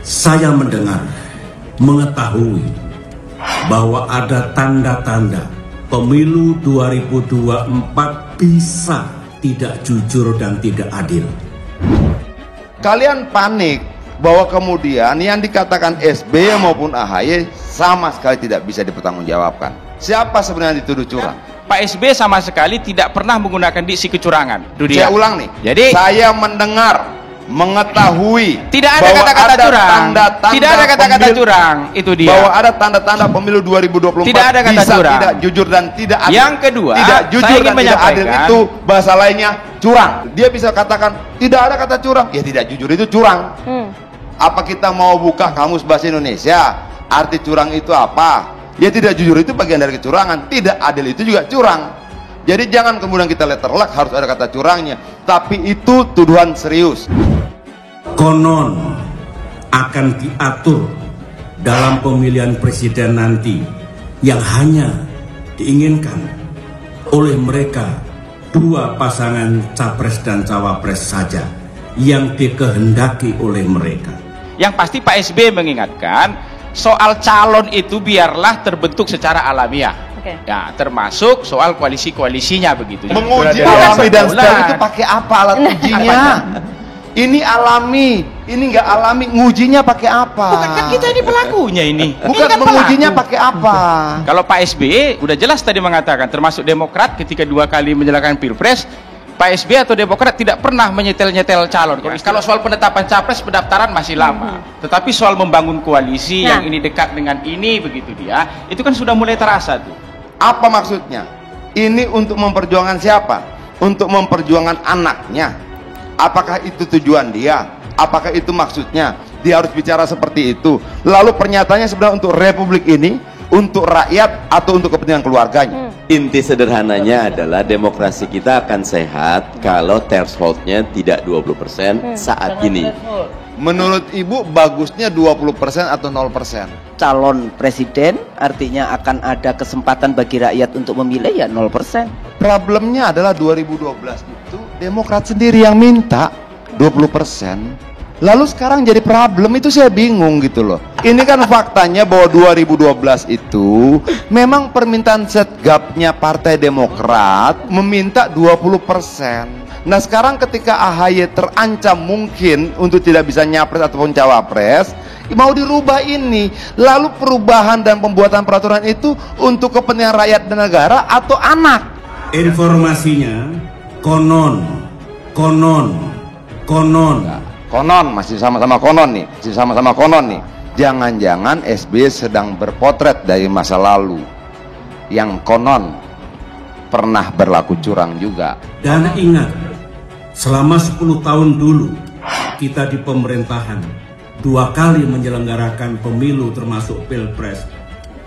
Saya mendengar, mengetahui bahwa ada tanda-tanda pemilu 2024 bisa tidak jujur dan tidak adil. Kalian panik bahwa kemudian yang dikatakan SBY maupun AHY sama sekali tidak bisa dipertanggungjawabkan. Siapa sebenarnya dituduh curang? Pak SBY sama sekali tidak pernah menggunakan diksi kecurangan. Saya ulang nih. Jadi saya mendengar, mengetahui tidak ada kata-kata curang. Tidak ada kata-kata curang. Itu dia. Bahwa ada tanda-tanda pemilu 2024 tidak ada kata bisa curang. Tidak jujur dan tidak adil. Yang kedua, tidak jujur dan tidak adil itu bahasa lainnya curang. Dia bisa katakan tidak ada kata curang. Ya tidak jujur itu curang. Apa kita mau buka kamus bahasa Indonesia? Arti curang itu apa? Ya tidak jujur itu bagian dari kecurangan. Tidak adil itu juga curang. Jadi jangan kemudian kita letterlock harus ada kata curangnya. Tapi itu tuduhan serius. Konon akan diatur dalam pemilihan presiden nanti yang hanya diinginkan oleh mereka dua pasangan capres dan cawapres saja yang dikehendaki oleh mereka. Yang pasti Pak SBY mengingatkan soal calon itu biarlah terbentuk secara alamiah. Ya, termasuk soal koalisi-koalisinya begitu. Menguji alami dan setelah itu pakai apa alat ujinya? Ini alami, ini nggak alami, ngujinya pakai apa? Bukan kan kita ini pelakunya ini. Bukan kan mengujinya pakai apa? Kalau Pak SBY udah jelas tadi mengatakan, termasuk Demokrat ketika 2 kali menjelaskan Pilpres, Pak SBY atau Demokrat tidak pernah menyetel-nyetel calon. Kalau soal penetapan capres, pendaftaran masih lama. Tetapi soal membangun koalisi yang ini dekat dengan ini, begitu dia, itu kan sudah mulai terasa tuh. Apa maksudnya? Ini untuk memperjuangkan siapa? Untuk memperjuangkan anaknya. Apakah itu tujuan dia? Apakah itu maksudnya? Dia harus bicara seperti itu. Lalu pernyataannya sebenarnya untuk republik ini, untuk rakyat, atau untuk kepentingan keluarganya? Inti sederhananya adalah demokrasi kita akan sehat kalau thresholdnya tidak 20% saat ini. Menurut Ibu bagusnya 20% atau 0%? Calon presiden artinya akan ada kesempatan bagi rakyat untuk memilih ya 0%. Problemnya adalah 2012 itu Demokrat sendiri yang minta 20%. Lalu sekarang jadi problem, itu saya bingung gitu loh. Ini kan faktanya bahwa 2012 itu memang permintaan setgapnya Partai Demokrat meminta 20%. Nah sekarang ketika AHY terancam mungkin untuk tidak bisa nyapres ataupun cawapres, mau dirubah ini. Lalu perubahan dan pembuatan peraturan itu untuk kepentingan rakyat dan negara atau anak? Informasinya konon masih sama-sama konon nih. Jangan-jangan SBY sedang berpotret dari masa lalu yang konon pernah berlaku curang juga. Dan ingat, selama 10 tahun dulu kita di pemerintahan 2 kali menyelenggarakan pemilu termasuk Pilpres,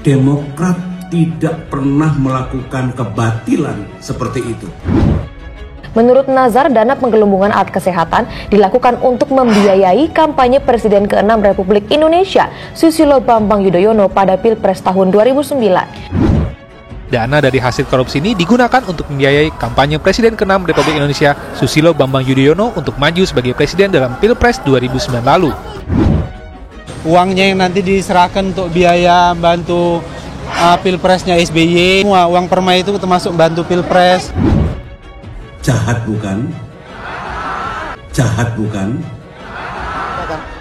Demokrat tidak pernah melakukan kebatilan seperti itu. Menurut Nazar, dana penggelembungan alat kesehatan dilakukan untuk membiayai kampanye Presiden ke-6 Republik Indonesia, Susilo Bambang Yudhoyono pada Pilpres tahun 2009. Dana dari hasil korupsi ini digunakan untuk membiayai kampanye Presiden ke-6 Republik Indonesia, Susilo Bambang Yudhoyono untuk maju sebagai Presiden dalam Pilpres 2009 lalu. Uangnya yang nanti diserahkan untuk biaya bantu Pilpresnya SBY, uang permai itu termasuk bantu Pilpres. Jahat bukan? Jahat bukan?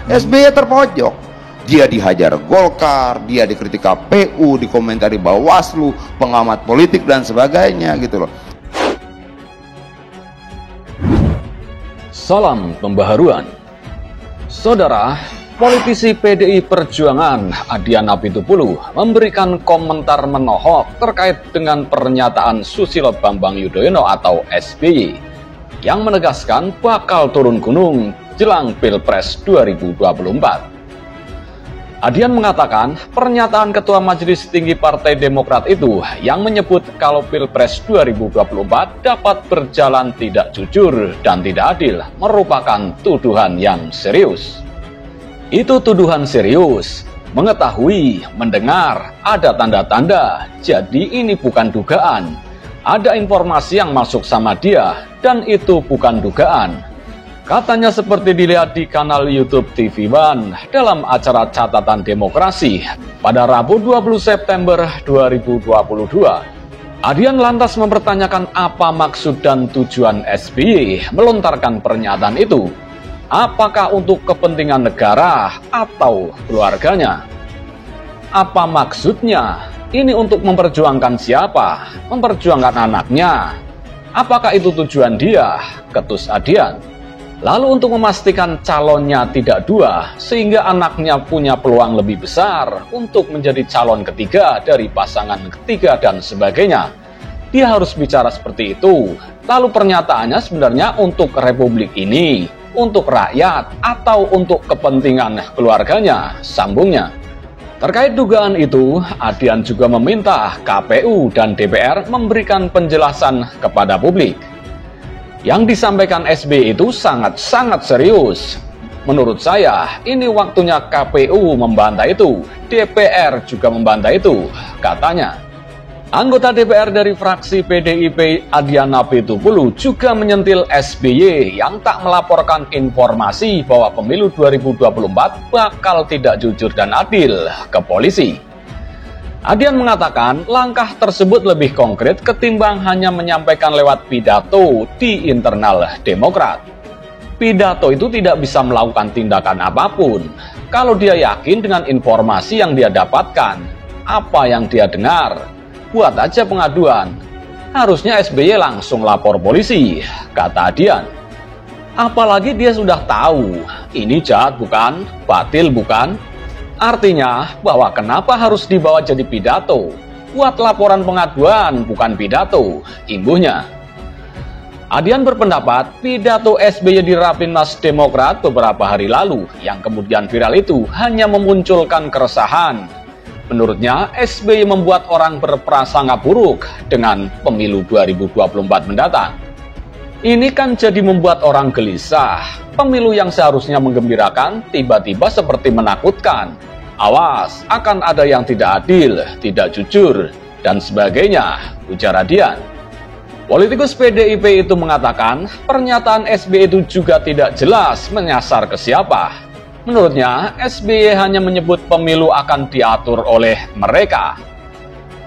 SBY terpojok. Dia dihajar Golkar, dia dikritik KPU, dikomentari Bawaslu, pengamat politik dan sebagainya gitu loh. Salam pembaharuan. Saudara, politisi PDI Perjuangan Adian Apitupulu memberikan komentar menohok terkait dengan pernyataan Susilo Bambang Yudhoyono atau SBY yang menegaskan bakal turun gunung jelang Pilpres 2024. Adian mengatakan pernyataan Ketua Majelis Tinggi Partai Demokrat itu yang menyebut kalau Pilpres 2024 dapat berjalan tidak jujur dan tidak adil merupakan tuduhan yang serius. Itu tuduhan serius, mengetahui, mendengar, ada tanda-tanda, jadi ini bukan dugaan. Ada informasi yang masuk sama dia, dan itu bukan dugaan. Katanya seperti dilihat di kanal YouTube TV One dalam acara Catatan Demokrasi pada Rabu 20 September 2022. Adian lantas mempertanyakan apa maksud dan tujuan SBY melontarkan pernyataan itu. Apakah untuk kepentingan negara atau keluarganya? Apa maksudnya? Ini untuk memperjuangkan siapa? Memperjuangkan anaknya? Apakah itu tujuan dia? Ketus Adian. Lalu untuk memastikan calonnya tidak dua, sehingga anaknya punya peluang lebih besar untuk menjadi calon ketiga dari pasangan ketiga dan sebagainya. Dia harus bicara seperti itu. Lalu pernyataannya sebenarnya untuk republik ini, untuk rakyat, atau untuk kepentingan keluarganya, sambungnya. Terkait dugaan itu, Adian juga meminta KPU dan DPR memberikan penjelasan kepada publik. Yang disampaikan SBY itu sangat-sangat serius. Menurut saya, ini waktunya KPU membantah itu, DPR juga membantah itu, katanya. Anggota DPR dari fraksi PDIP Adian Apitupulu juga menyentil SBY yang tak melaporkan informasi bahwa pemilu 2024 bakal tidak jujur dan adil ke polisi. Adian mengatakan langkah tersebut lebih konkret ketimbang hanya menyampaikan lewat pidato di internal Demokrat. Pidato itu tidak bisa melakukan tindakan apapun. Kalau dia yakin dengan informasi yang dia dapatkan, apa yang dia dengar, buat aja pengaduan. Harusnya SBY langsung lapor polisi, kata Adian. Apalagi dia sudah tahu, ini jahat bukan, batil bukan. Artinya bahwa kenapa harus dibawa jadi pidato? Buat laporan pengaduan, bukan pidato, imbuhnya. Adian berpendapat pidato SBY di Rapimnas Demokrat beberapa hari lalu yang kemudian viral itu hanya memunculkan keresahan. Menurutnya, SBY membuat orang berprasangka buruk dengan pemilu 2024 mendatang. Ini kan jadi membuat orang gelisah. Pemilu yang seharusnya menggembirakan, tiba-tiba seperti menakutkan. Awas, akan ada yang tidak adil, tidak jujur, dan sebagainya, ujar Adian. Politikus PDIP itu mengatakan, pernyataan SBY itu juga tidak jelas menyasar ke siapa. Menurutnya, SBY hanya menyebut pemilu akan diatur oleh mereka.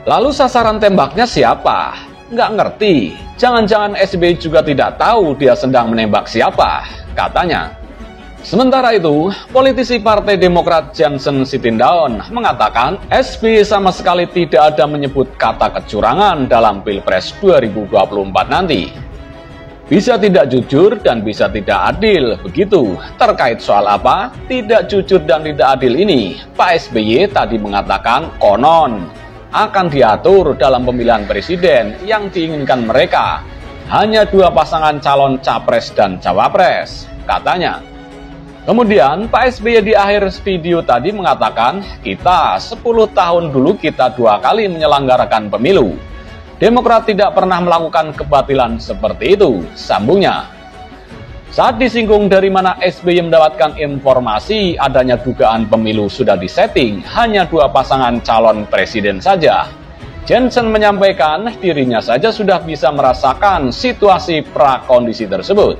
Lalu sasaran tembaknya siapa? Nggak ngerti. Jangan-jangan SBY juga tidak tahu dia sedang menembak siapa, katanya. Sementara itu, politisi Partai Demokrat Jansen Sitindaun mengatakan SBY sama sekali tidak ada menyebut kata kecurangan dalam Pilpres 2024 nanti. Bisa tidak jujur dan bisa tidak adil, begitu. Terkait soal apa? Tidak jujur dan tidak adil ini, Pak SBY tadi mengatakan konon akan diatur dalam pemilihan presiden yang diinginkan mereka. Hanya 2 pasangan calon capres dan cawapres, katanya. Kemudian Pak SBY di akhir video tadi mengatakan, kita 10 tahun dulu kita 2 kali menyelenggarakan pemilu. Demokrat tidak pernah melakukan kebatilan seperti itu, sambungnya. Saat disinggung dari mana SBY mendapatkan informasi adanya dugaan pemilu sudah disetting, hanya 2 pasangan calon presiden saja. Jansen menyampaikan dirinya saja sudah bisa merasakan situasi prakondisi tersebut.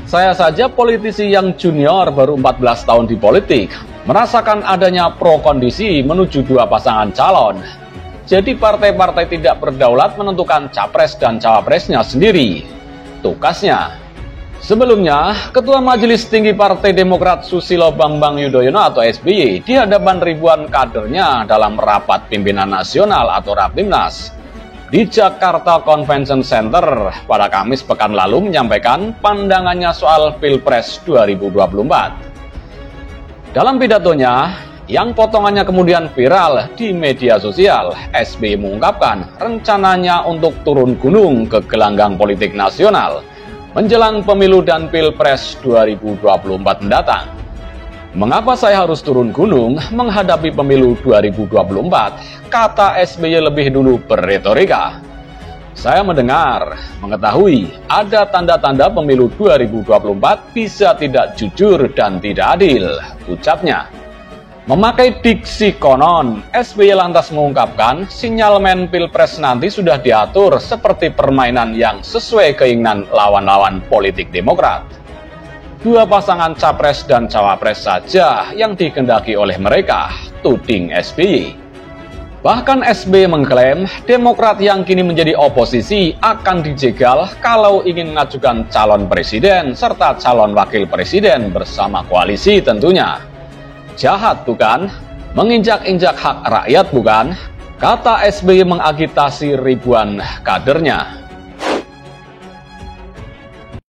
Saya saja politisi yang junior baru 14 tahun di politik, merasakan adanya pro-kondisi menuju 2 pasangan calon. Jadi partai-partai tidak berdaulat menentukan capres dan cawapresnya sendiri. Tukasnya. Sebelumnya, Ketua Majelis Tinggi Partai Demokrat Susilo Bambang Yudhoyono atau SBY di hadapan ribuan kadernya dalam rapat pimpinan nasional atau Rapimnas di Jakarta Convention Center pada Kamis pekan lalu menyampaikan pandangannya soal Pilpres 2024. Dalam pidatonya, yang potongannya kemudian viral di media sosial, SBY mengungkapkan rencananya untuk turun gunung ke gelanggang politik nasional menjelang pemilu dan Pilpres 2024 mendatang. Mengapa saya harus turun gunung menghadapi pemilu 2024? Kata SBY lebih dulu berretorika. Saya mendengar, mengetahui ada tanda-tanda pemilu 2024 bisa tidak jujur dan tidak adil, ucapnya. Memakai diksi konon, SBY lantas mengungkapkan sinyalmen Pilpres nanti sudah diatur seperti permainan yang sesuai keinginan lawan-lawan politik Demokrat. dua pasangan capres dan cawapres saja yang dikehendaki oleh mereka, tuding SBY. Bahkan SBY mengklaim Demokrat yang kini menjadi oposisi akan dijegal kalau ingin mengajukan calon presiden serta calon wakil presiden bersama koalisi tentunya. Jahat bukan? Menginjak-injak hak rakyat bukan? Kata SBY mengagitasi ribuan kadernya.